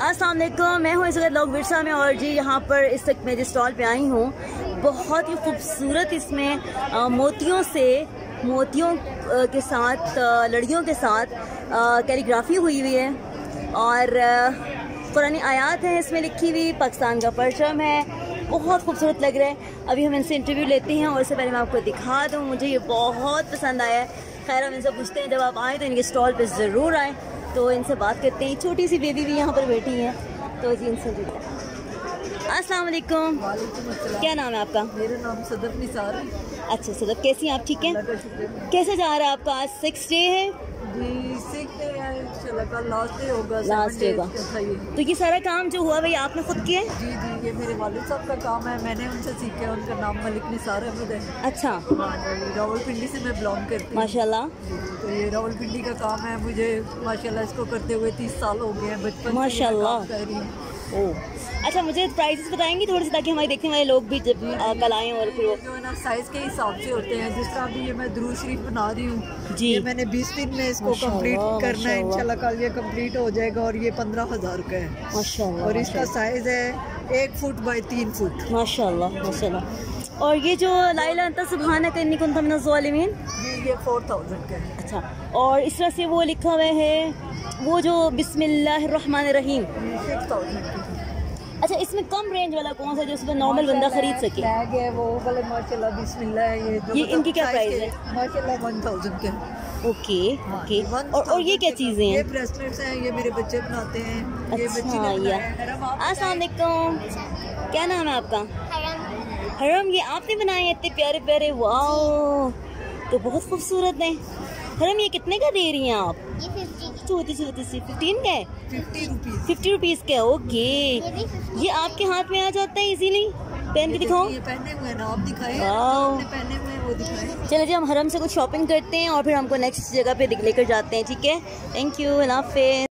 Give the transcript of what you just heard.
अस्सलाम वालेकुम, मैं हूँ इस वक्त लोग विरसा में और जी यहाँ पर इस वक्त मैं जिस स्टॉल पे आई हूँ बहुत ही खूबसूरत इसमें मोतियों के साथ लड़ियों के साथ कैलीग्राफी हुई हुई है और कुरानी आयात है इसमें लिखी हुई, पाकिस्तान का परचम है, बहुत खूबसूरत लग रहा है। अभी हम इनसे इंटरव्यू लेते हैं और इससे पहले मैं आपको दिखा दूँ, मुझे ये बहुत पसंद आया है। खैर हम इनसे पूछते हैं जब आप आए तो इनके स्टॉल पे ज़रूर आएँ, तो इनसे बात करते हैं। छोटी सी बेबी भी यहाँ पर बैठी है, तो जी इनसे जुड़ते हैं। अस्सलाम वालेकुम। क्या नाम है आपका? मेरा नाम सदफ निसार है। अच्छा सदफ, कैसी हैं आप? ठीक है। कैसे जा रहा है आपका? आज 6 डे है जी, 6 डे है, लास्ट डे होगा। लास्ट डे का तो ये सारा काम जो हुआ भाई आपने खुद किया? जी जी, ये मेरे वालिद साहब का काम है, मैंने उनसे सीखा है। उनका नाम मलिक निसार अहमद है। अच्छा, रावलपिंडी से मैं बिलोंग करती हूँ। माशाल्लाह। तो ये रावलपिंडी का काम है, मुझे माशाल्लाह इसको करते हुए 30 साल हो गए हैं, बचपन माशाल्लाह। कर रही हूँ। अच्छा, मुझे प्राइसेस बताएंगी थोड़ी सी ताकि हमारे देखने वाले लोग भी जब कल आएँ और फिर जो है ना साइज के हिसाब से होते हैं। जिस तरह अभी ये मैं दुरूद शरीफ बना रही हूँ जी, ये मैंने 20 दिन में इसको कंप्लीट करना है। इंशाल्लाह कल ये कंप्लीट हो जाएगा और ये 15,000 का है माशाल्लाह। और इसका साइज है 1 फुट बाई 3 फुट। माशाल्लाह माशाल्लाह। और ये जो ला इलाहा अंता सुब्हानक इन्नी कुन्तु मिनज़ ज़ालिमीन, ये 4,000 का है। अच्छा, और इस तरह से वो लिखा हुआ है वो जो बिस्मिल्लाहिर रहमानिर रहीम, 6,000 की। अच्छा, इसमें कम रेंज वाला कौन सा जो उसमें नॉर्मल बंदा खरीद सके? बैग है वो वाले माशाल्लाह बिस्मिल्लाह है। ये इनकी क्या प्राइस है? माशाल्लाह 1,000 के। Okay okay. और ये क्या चीज़ें हैं? ये ब्रेसलेट्स हैं, ये मेरे बच्चे बनाते हैं। ये बच्ची अच्छा, ने या बनाया है। अस्सलाम वालेकुम, क्या नाम है आपका? हरम। ये आपने बनाए हैं इतने प्यारे प्यारे? वाओ, तो बहुत खूबसूरत है। हरम, ये कितने का दे रही हैं आप? छोटी छोटी सी 15 का है? 50 रुपीज़ का। ओके, ये आपके हाथ में आ जाता है इजीली? पहन के दिखाओ। ये पहने हुए ना, आप दिखाएं। पहने हुए वो दिखाएं। चलो जी, हम हरम से कुछ शॉपिंग करते हैं और फिर हमको नेक्स्ट जगह पे लेकर जाते हैं, ठीक है? थैंक यू, अल्लाह हाफ़िज़।